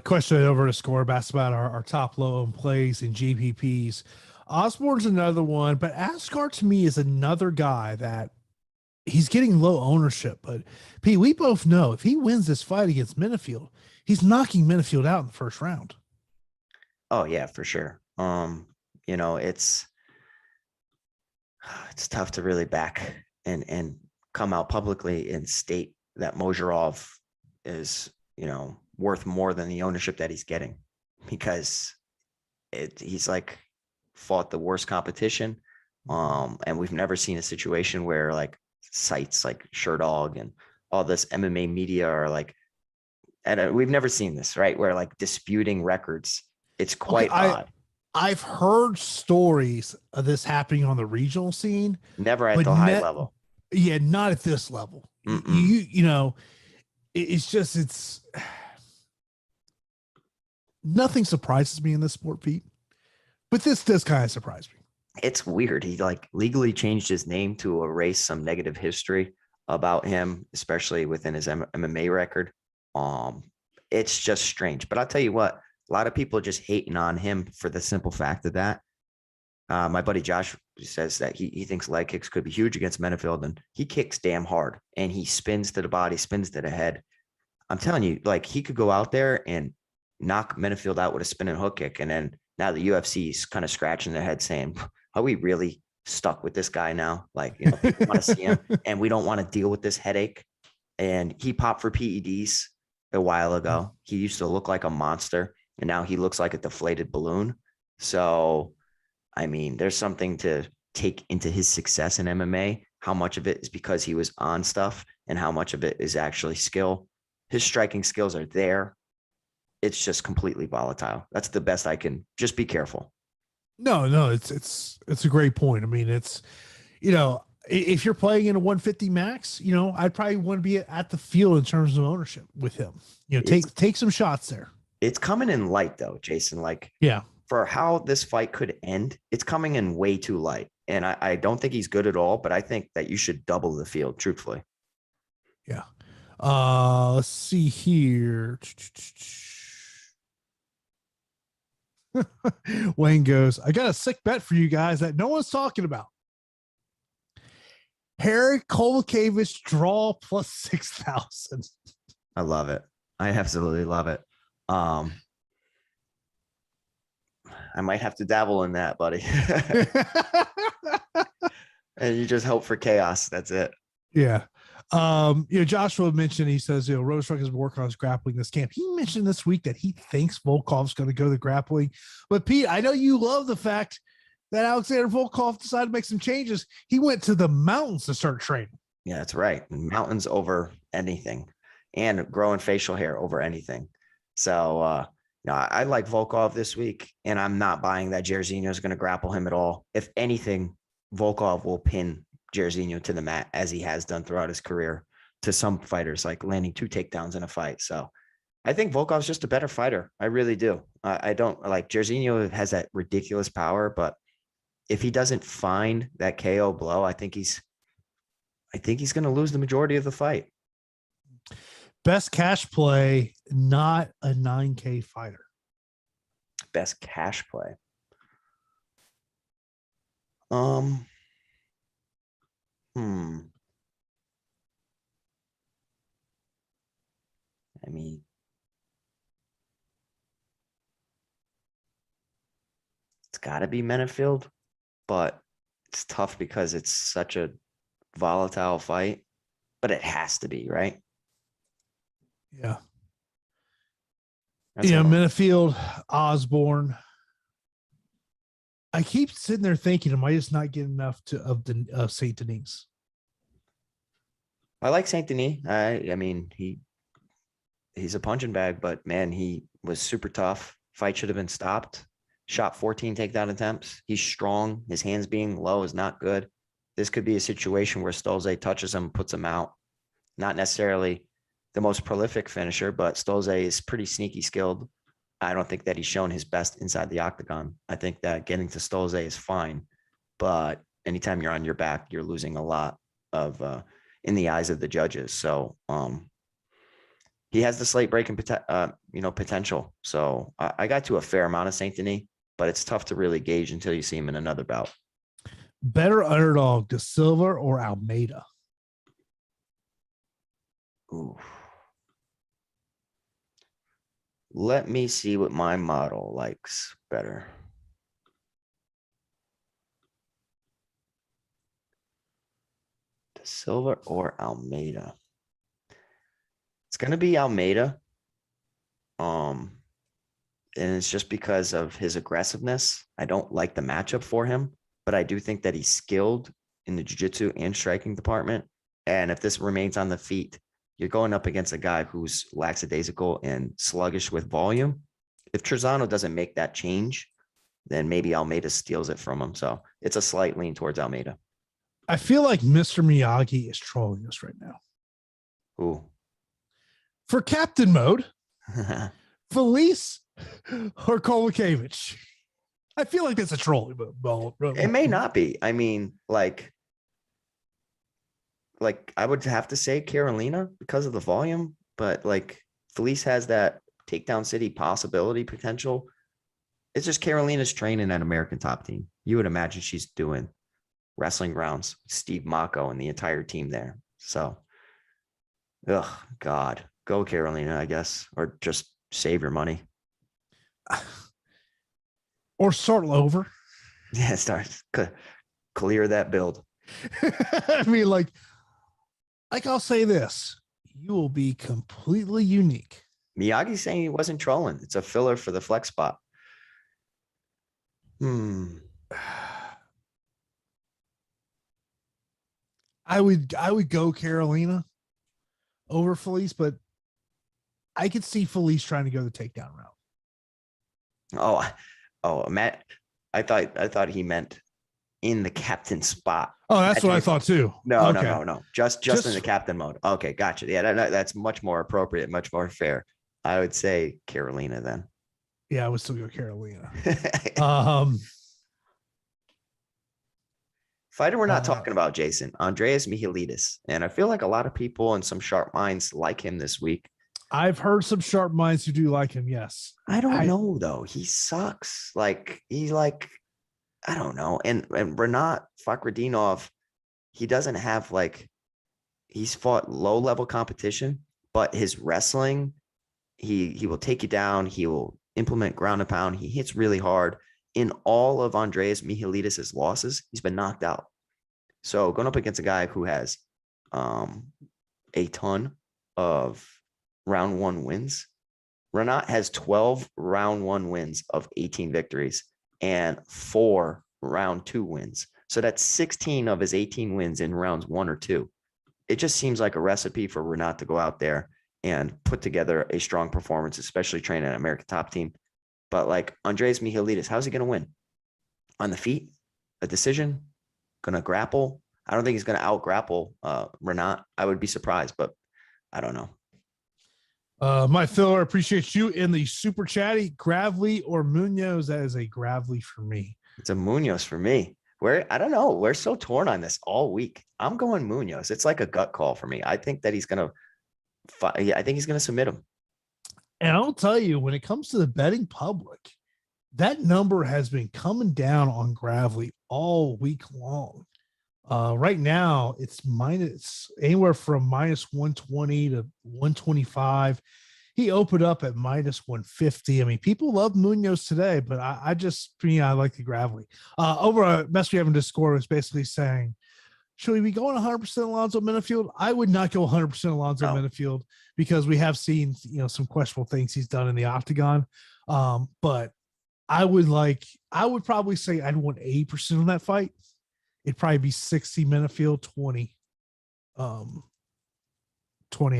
Question over to Score Bass about our top low owned plays and GPPs. Osborne's another one, but Asgard to me is another guy that he's getting low ownership. But Pete, we both know if he wins this fight against Minifield, he's knocking Minifield out in the first round. Oh yeah, for sure. It's tough to really back and come out publicly and state that Mojarov is, worth more than the ownership that he's getting, because he's like fought the worst competition. And we've never seen a situation where like sites like Sherdog and all this MMA media are like, and we've never seen this, right? Where like disputing records. It's quite odd. I've heard stories of this happening on the regional scene. Never at the high level. Yeah, not at this level. Mm-mm. You know, it's just it's nothing surprises me in this sport, Pete. But this does kind of surprise me. It's weird. He like legally changed his name to erase some negative history about him, especially within his MMA record. Um, it's just strange. But I'll tell you what, a lot of people are just hating on him for the simple fact of that. My buddy Josh says that he thinks leg kicks could be huge against Menefield, and he kicks damn hard and he spins to the body, spins to the head. I'm telling you, like he could go out there and knock Menefield out with a spinning hook kick. And then now the UFC is kind of scratching their head saying, are we really stuck with this guy now? Like, you know, people want to see him and we don't want to deal with this headache. And he popped for PEDs a while ago. He used to look like a monster and now he looks like a deflated balloon. So, I mean, there's something to take into his success in MMA. How much of it is because he was on stuff and how much of it is actually skill. His striking skills are there. It's just completely volatile. That's the best I can. Just be careful. No, it's a great point. I mean, it's, you know, if you're playing in a 150 max, you know, I'd probably want to be at the field in terms of ownership with him. You know, take some shots there. It's coming in light though, Jason. Like, yeah, for how this fight could end, it's coming in way too light. And I don't think he's good at all, but I think that you should double the field, truthfully. Yeah. Let's see here. Wayne goes, I got a sick bet for you guys that no one's talking about. Harry Kolakevich draw plus 6,000. I love it. I absolutely love it. I might have to dabble in that, buddy. And you just hope for chaos. That's it. Yeah. You know, Joshua mentioned, he says, you know, Rozenstruik has been working on his grappling this camp. He mentioned this week that he thinks Volkov's going to go the grappling. But Pete, I know you love the fact that Alexander Volkov decided to make some changes. He went to the mountains to start training. Yeah, that's right. Mountains over anything and growing facial hair over anything. So, no, I like Volkov this week, and I'm not buying that Jairzinho is going to grapple him at all. If anything, Volkov will pin Jairzinho to the mat as he has done throughout his career to some fighters, like landing 2 takedowns in a fight. So I think Volkov's just a better fighter. I really do. I don't like Jairzinho has that ridiculous power, but if he doesn't find that KO blow, I think he's going to lose the majority of the fight. Best cash play, not a 9K fighter. Best cash play. I mean, it's got to be Menefield, but it's tough because it's such a volatile fight, but it has to be, right? Yeah. That's you know, all. Menefield, Osborne. I keep sitting there thinking, am I just not getting enough of Saint Denis? I like Saint Denis. I mean, he's a punching bag, but man, he was super tough. Fight should have been stopped. Shot 14 takedown attempts. He's strong. His hands being low is not good. This could be a situation where Stolze touches him, puts him out. Not necessarily the most prolific finisher, but Stolze is pretty sneaky skilled. I don't think that he's shown his best inside the octagon. I think that getting to Stolze is fine, but anytime you're on your back, you're losing a lot of in the eyes of the judges. So he has the slate breaking potential. So I got to a fair amount of Saint Denis, but it's tough to really gauge until you see him in another bout. Better underdog, De Silva or Almeida? Ooh. Let me see what my model likes better. De Silva or Almeida? It's going to be Almeida. And it's just because of his aggressiveness. I don't like the matchup for him, but I do think that he's skilled in the jiu-jitsu and striking department. And if this remains on the feet, you're going up against a guy who's lackadaisical and sluggish with volume. If Trezano doesn't make that change, then maybe Almeida steals it from him. So it's a slight lean towards Almeida. I feel like Mr. Miyagi is trolling us right now. Ooh. For captain mode, Felice or Kovacevic? I feel like that's a trolling mode. It may not be. I mean, like I would have to say Carolina because of the volume, but like Felice has that takedown city possibility potential. It's just Carolina's training at American Top Team. You would imagine she's doing wrestling rounds, Steve Mako and the entire team there. So, God, go Carolina, I guess, or just save your money. Or start over. Yeah, start clear that build. I mean, like I'll say this, you will be completely unique. Miyagi's saying he wasn't trolling. It's a filler for the flex spot. I would go Carolina over Felice, but I could see Felice trying to go the takedown route. Oh, Matt. I thought he meant in the captain spot. Oh, that's what I thought too. No. Just in the captain mode. Okay, gotcha. Yeah, that's much more appropriate, much more fair. I would say Carolina then. Yeah, I would still go Carolina. Fighter we're not talking about, Jason. Andreas Michailidis. And I feel like a lot of people and some sharp minds like him this week. I've heard some sharp minds who do like him, yes. I don't know, though. He sucks. Like, he's like, I don't know. And Renat Fakhretdinov, he doesn't have he's fought low-level competition, but his wrestling, he will take you down. He will implement ground and pound. He hits really hard. In all of Andreas Michailidis' losses, he's been knocked out. So going up against a guy who has a ton of round one wins, Renat has 12 round one wins of 18 victories and 4 round 2 wins. So that's 16 of his 18 wins in rounds 1 or 2. It just seems like a recipe for Renat to go out there and put together a strong performance, especially training at American Top Team. But like Andreas Michailidis, how's he going to win? On the feet? A decision? Going to grapple? I don't think he's going to out grapple Renat. I would be surprised, but I don't know. My filler, appreciate you in the super chatty. Gravely or Munoz? That is a Gravely for me. It's a Munoz for me. I don't know. We're so torn on this all week. I'm going Munoz. It's like a gut call for me. I think that he's going to I think he's going to submit him. And I'll tell you, when it comes to the betting public, that number has been coming down on Gravely all week long. Right now, it's anywhere from minus 120 to 125. He opened up at minus 150. I mean, people love Munoz today, but I like the Gravely. Over a mess we have in Discord was basically saying, should we be going 100% Alonzo Menifield? I would not go 100% Alonzo Menifield because we have seen, some questionable things he's done in the octagon. But I would probably say I'd want 80% on that fight. It'd probably be 60 Menifield, 20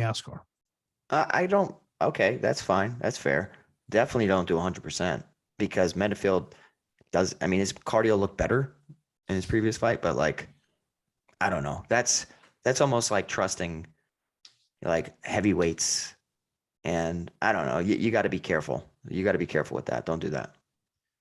Askar. Okay, that's fine. That's fair. Definitely don't do 100% because Menifield his cardio looked better in his previous fight, but I don't know. That's almost like trusting heavyweights. And I don't know. You got to be careful. You got to be careful with that. Don't do that.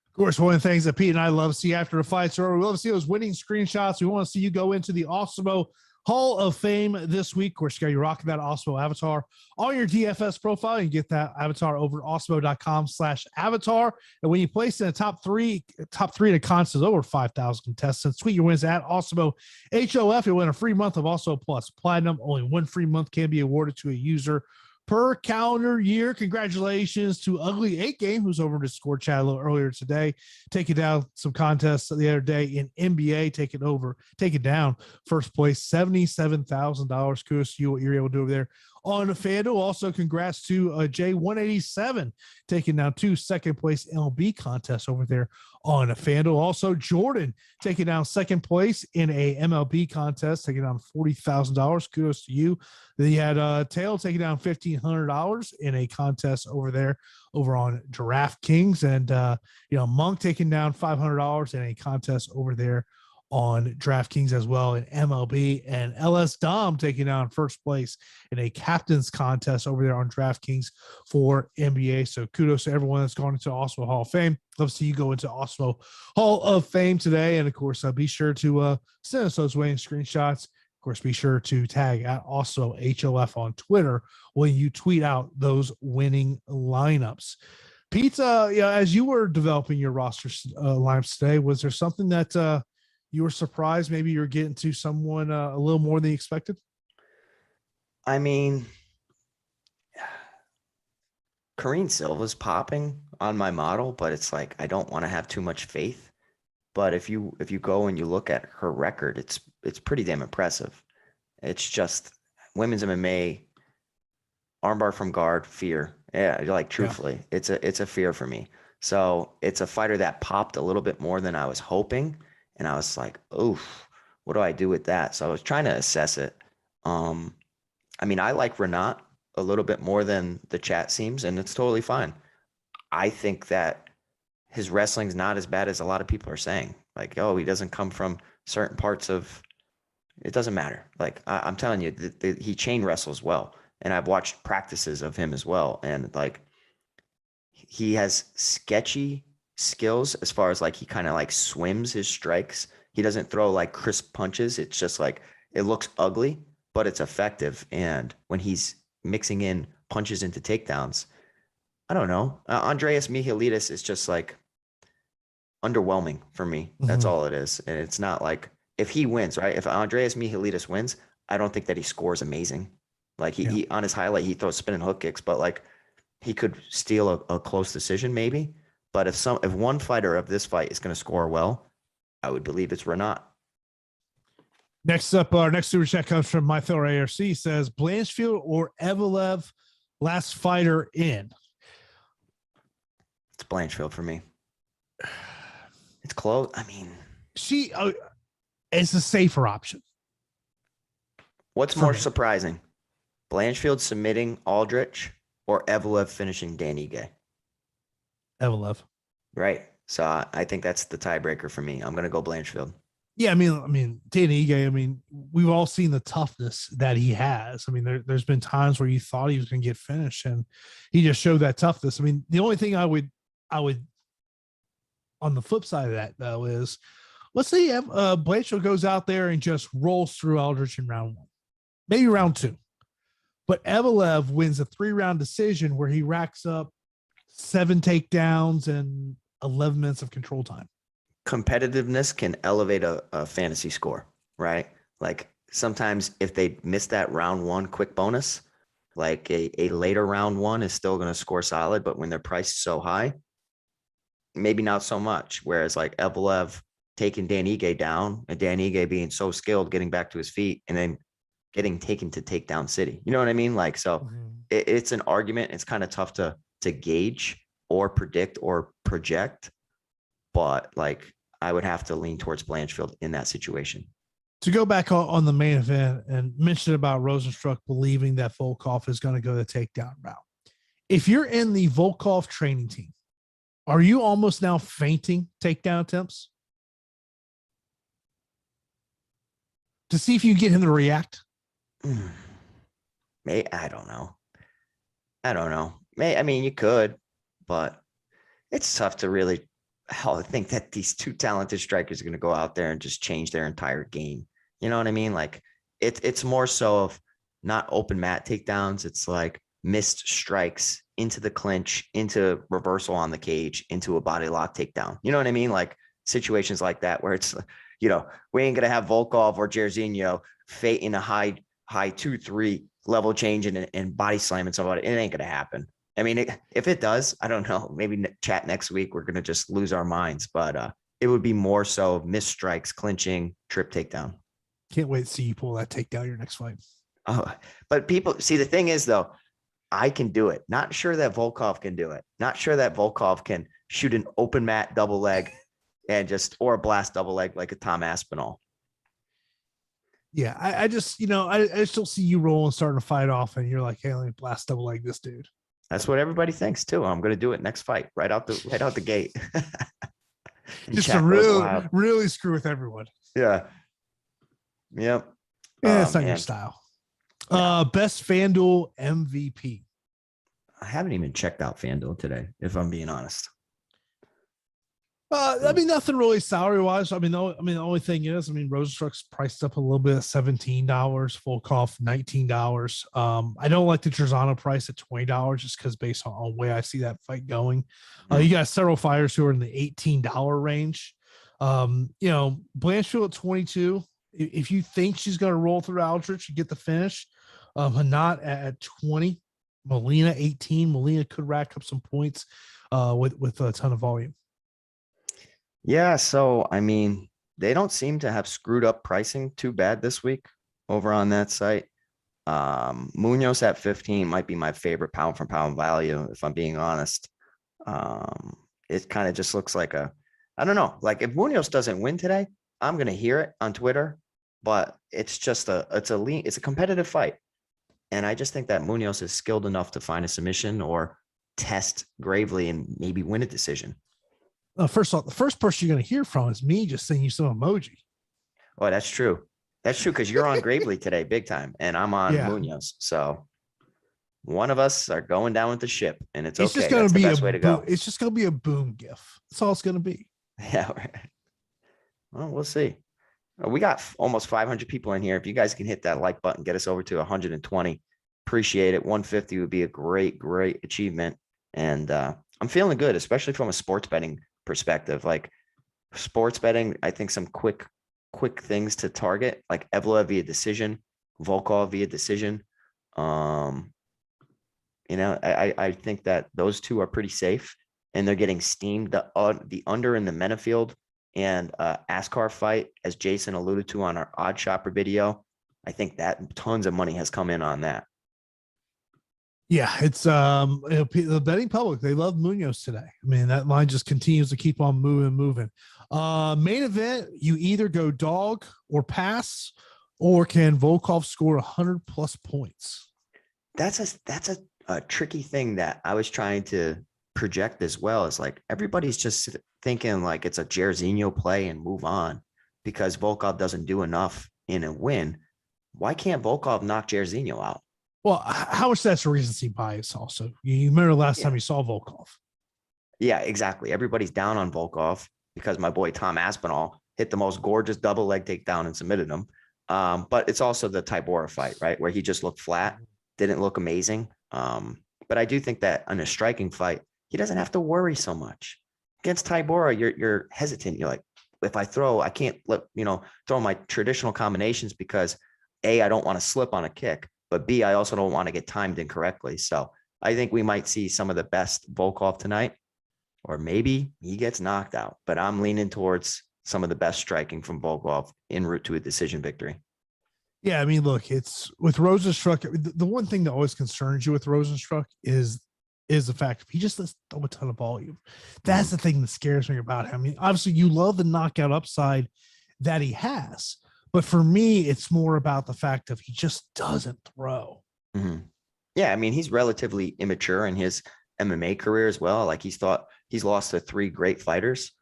Of course, one of the things that Pete and I love to see after the fights are we love to see those winning screenshots. We want to see you go into the Osmo Hall of Fame this week. Of course, you're rocking that Osmo avatar on your DFS profile. You get that avatar over at osmo.com/avatar. And when you place in the top three of the contests, over 5,000 contestants, tweet your wins at Osmo HOF. You'll win a free month of Osmo Plus Platinum. Only one free month can be awarded to a user per calendar year. Congratulations to Ugly 8 Game, who's over in Discord chat a little earlier today, taking down some contests the other day in NBA, taking down first place, $77,000. Kudos to you, what you're able to do over there on FanDuel. Also, congrats to J187 taking down 2 second place MLB contests over there on FanDuel. Also, Jordan taking down second place in a MLB contest, taking down $40,000. Kudos to you. Then you had Tail taking down $1,500 in a contest over on DraftKings, and Monk taking down $500 in a contest over there on DraftKings as well in MLB, and LS Dom taking down first place in a captain's contest over there on DraftKings for NBA. So kudos to everyone that's gone into Osmo Hall of Fame. Love to see you go into Osmo Hall of Fame today. And of course, be sure to send us those winning screenshots. Of course, be sure to tag at Osmo HOF on Twitter when you tweet out those winning lineups. Pete, as you were developing your roster lineups today, was there something that you were surprised maybe you're getting to someone a little more than you expected? I mean, Karine Silva's popping on my model, but it's like I don't want to have too much faith. But if you go and you look at her record, it's pretty damn impressive. It's just women's MMA, armbar from guard, fear. Yeah, like truthfully, it's a fear for me. So it's a fighter that popped a little bit more than I was hoping. And I was like, oof, what do I do with that? So I was trying to assess it. I mean, I like Renat a little bit more than the chat seems, and it's totally fine. I think that his wrestling's not as bad as a lot of people are saying. Like, oh, he doesn't come from certain parts of it. Doesn't matter. Like, I'm telling you, he chain wrestles well. And I've watched practices of him as well. And like, he has sketchy skills as far as like, he kind of like swims his strikes. He doesn't throw like crisp punches. It's just like, it looks ugly, but it's effective. And when he's mixing in punches into takedowns, I don't know. Andreas Michailidis is just like underwhelming for me. That's all it is. And it's not like, if he wins, right? If Andreas Michailidis wins, I don't think that he scores amazing. Like he on his highlight, he throws spinning hook kicks, but like he could steal a close decision maybe. But if one fighter of this fight is going to score well, I would believe it's Renat. Next up, our next super chat comes from My Fellow ARC. Says Blanchfield or Evelev, last fighter in. It's Blanchfield for me. It's close. I mean, it's a safer option. What's more surprising? Blanchfield submitting Aldrich or Evelev finishing Dan Ige? Evelev. Right. So I think that's the tiebreaker for me. I'm going to go Blanchfield. Yeah, I mean, Dan Ige, I mean, we've all seen the toughness that he has. I mean, there's been times where you thought he was going to get finished, and he just showed that toughness. I mean, the only thing I would, on the flip side of that, though, is let's say Blanchfield goes out there and just rolls through Aldrich in round 1, maybe round 2. But Evelev wins a 3-round decision where he racks up 7 takedowns and 11 minutes of control time. Competitiveness can elevate a fantasy score, right? Like sometimes if they miss that round 1 quick bonus, like a later round 1 is still going to score solid, but when they're priced so high, maybe not so much. Whereas like Evelev taking Dan Ige down and Dan Ige being so skilled, getting back to his feet and then getting taken to Takedown City. You know what I mean? Like, so it's an argument. It's kind of tough to gauge or predict or project, but like I would have to lean towards Blanchfield in that situation. To go back on the main event and mention about Rosenstruck believing that Volkov is going to go the takedown route. If you're in the Volkov training team, are you almost now fainting takedown attempts to see if you get him to react? I don't know. I mean, you could, but it's tough to really think that these two talented strikers are going to go out there and just change their entire game. You know what I mean? Like it's more so of not open mat takedowns. It's like missed strikes into the clinch, into reversal on the cage, into a body lock takedown. You know what I mean? Like situations like that where it's, we ain't going to have Volkov or Jairzinho fate in a high 2-3 level change and body slamming somebody. It ain't going to happen. I mean, if it does, I don't know, maybe chat next week, we're going to just lose our minds, but it would be more so missed strikes, clinching, trip takedown. Can't wait to see you pull that takedown your next fight. Oh, but people see, the thing is though, I can do it. Not sure that Volkov can do it. Not sure that Volkov can shoot an open mat double leg and or a blast double leg like a Tom Aspinall. Yeah, I just, I just don't see you rolling, starting to fight off, and you're like, hey, let me blast double leg this dude. That's what everybody thinks too. I'm going to do it next fight, right out the gate. Just to really screw with everyone. Yeah. Yep. Yeah, it's not your Man. style. No, Best FanDuel MVP. I haven't even checked out FanDuel today, if I'm being honest. I mean, nothing really salary wise. I mean, the only thing is, I mean, Rosenstruck's priced up a little bit, $17, Volkov $19. I don't like the Trezano price at $20 just because based on the way I see that fight going. You got several fighters who are in the $18 range. You know, Blanchfield at 22. If you think she's going to roll through Aldrich and get the finish, Hanat at 20, Molina 18. Molina could rack up some points with a ton of volume. Yeah, so I mean, they don't seem to have screwed up pricing too bad this week over on that site. Munoz at 15 might be my favorite pound for pound value, if I'm being honest. It kind of just looks like I don't know, like if Munoz doesn't win today, I'm gonna hear it on Twitter, but it's just it's a competitive fight. And I just think that Munoz is skilled enough to find a submission or test Gravely and maybe win a decision. First of all, the first person you're going to hear from is me just sending you some emoji. Oh, that's true. That's true because you're on Gravely today, big time, and I'm on Munoz. So one of us are going down with the ship, and it's okay. Just going to be the best way to go. It's just going to be a boom gif. That's all it's going to be. Yeah. Right. Well, we'll see. We got almost 500 people in here. If you guys can hit that like button, get us over to 120. Appreciate it. 150 would be a great achievement. And I'm feeling good, especially from a sports betting perspective. Like sports betting, I think some quick things to target, like Evloev via decision, Volkov via decision. You know, I think that those two are pretty safe, and they're getting steamed. The under in the Menafield and Askar fight, as Jason alluded to on our Odd Shopper video, I think that tons of money has come in on that. Yeah, it's the betting public, they love Munoz today. I mean, that line just continues to keep on moving. Main event, you either go dog or pass, or can Volkov score 100 plus points? That's a tricky thing that I was trying to project as well. Is like everybody's just thinking like it's a Jairzinho play and move on because Volkov doesn't do enough in a win. Why can't Volkov knock Jairzinho out? Well, how much that's a recency bias also? You remember last time you saw Volkov? Yeah, exactly. Everybody's down on Volkov because my boy Tom Aspinall hit the most gorgeous double leg takedown and submitted him. But it's also the Tybura fight, right? Where he just looked flat, didn't look amazing. But I do think that in a striking fight, he doesn't have to worry so much. Against Tybura, you're hesitant. You're like, if I throw, I can't throw my traditional combinations because A, I don't want to slip on a kick. But B, I also don't want to get timed incorrectly. So I think we might see some of the best Volkov tonight, or maybe he gets knocked out. But I'm leaning towards some of the best striking from Volkov en route to a decision victory. Yeah, I mean, look, it's with Rosenstruck. The one thing that always concerns you with Rosenstruck is the fact he just does a ton of volume. That's the thing that scares me about him. I mean, obviously, you love the knockout upside that he has. But for me, it's more about the fact of he just doesn't throw. Mm-hmm. Yeah, I mean, he's relatively immature in his MMA career as well. Like he's lost to 3 great fighters.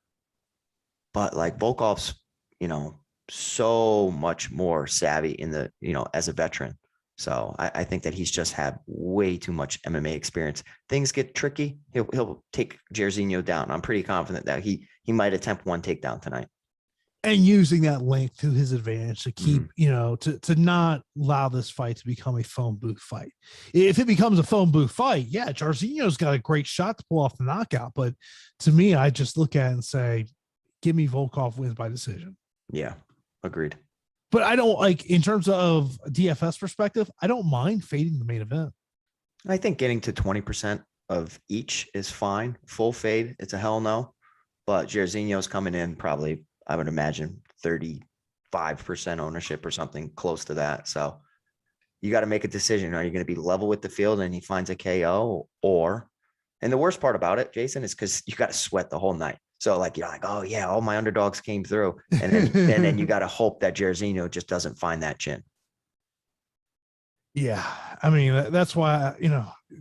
But like Volkov's, so much more savvy in the, as a veteran. So I think that he's just had way too much MMA experience. Things get tricky. He'll take Jairzinho down. I'm pretty confident that he might attempt one takedown tonight. And using that length to his advantage to keep, to not allow this fight to become a phone booth fight. If it becomes a phone booth fight, yeah, Jairzinho's got a great shot to pull off the knockout. But to me, I just look at it and say, give me Volkov wins by decision. Yeah, agreed. But I don't like, in terms of DFS perspective, I don't mind fading the main event. I think getting to 20% of each is fine. Full fade, it's a hell no. But Jairzinho's coming in probably, I would imagine 35% ownership or something close to that. So you got to make a decision. Are you going to be level with the field and he finds a KO, and the worst part about it, Jason, is because you got to sweat the whole night. So like, you're like, oh yeah, all my underdogs came through. And then you got to hope that Jairzinho just doesn't find that chin. Yeah. I mean, that's why,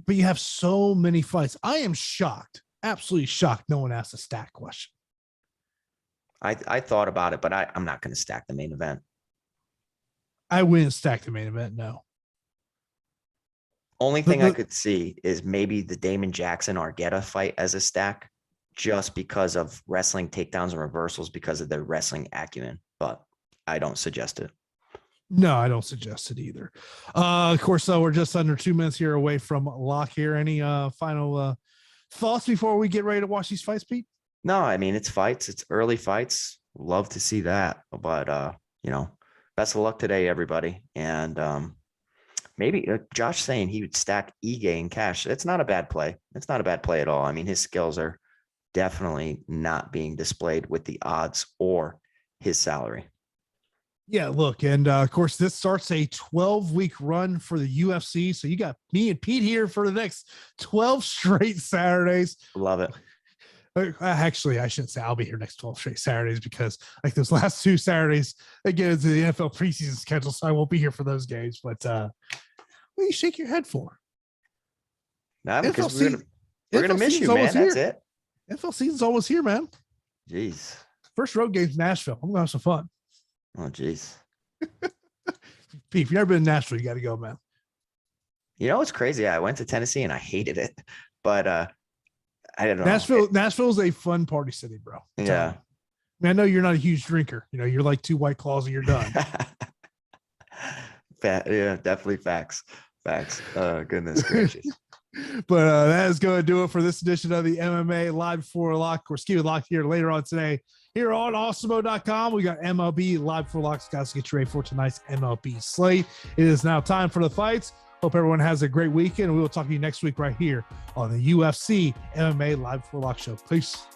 but you have so many fights. I am shocked, absolutely shocked. No one asked a stat question. I thought about it, but I'm not going to stack the main event. I wouldn't stack the main event. No. Only thing I could see is maybe the Damon Jackson Argetta fight as a stack, just because of wrestling takedowns and reversals, because of their wrestling acumen. But I don't suggest it. No, I don't suggest it either. Of course, we're just under 2 minutes here away from lock here. Any final thoughts before we get ready to watch these fights, Pete? No, I mean, it's fights. It's early fights. Love to see that. But, best of luck today, everybody. And maybe Josh saying he would stack Ige in cash. It's not a bad play. It's not a bad play at all. I mean, his skills are definitely not being displayed with the odds or his salary. Yeah, look, and of course, this starts a 12-week run for the UFC. So you got me and Pete here for the next 12 straight Saturdays. Love it. Actually, I shouldn't say I'll be here next 12 straight Saturdays, because like those last 2 Saturdays, they get into the NFL preseason schedule, so I won't be here for those games. But what do you shake your head for? Nah, because we're gonna miss you, man. That's it. NFL season's almost here, man. Jeez. First road game's Nashville. I'm gonna have some fun. Oh, jeez. Pete, if you've never been in Nashville, you got to go, man. You know, it's crazy. I went to Tennessee and I hated it, but I don't know. Nashville's a fun party city, bro. Yeah. I mean, I know you're not a huge drinker. You know, you're like 2 White Claws and you're done. Yeah, definitely facts. Goodness gracious. But that is going to do it for this edition of the MMA Live Before Lock. We're skiing lock here later on today here on awesemo.com. We got MLB Live Before Lock. Guys, get you ready for tonight's MLB slate. It is now time for the fights. Hope everyone has a great weekend. We will talk to you next week right here on the UFC MMA Live Before Lock show. Peace.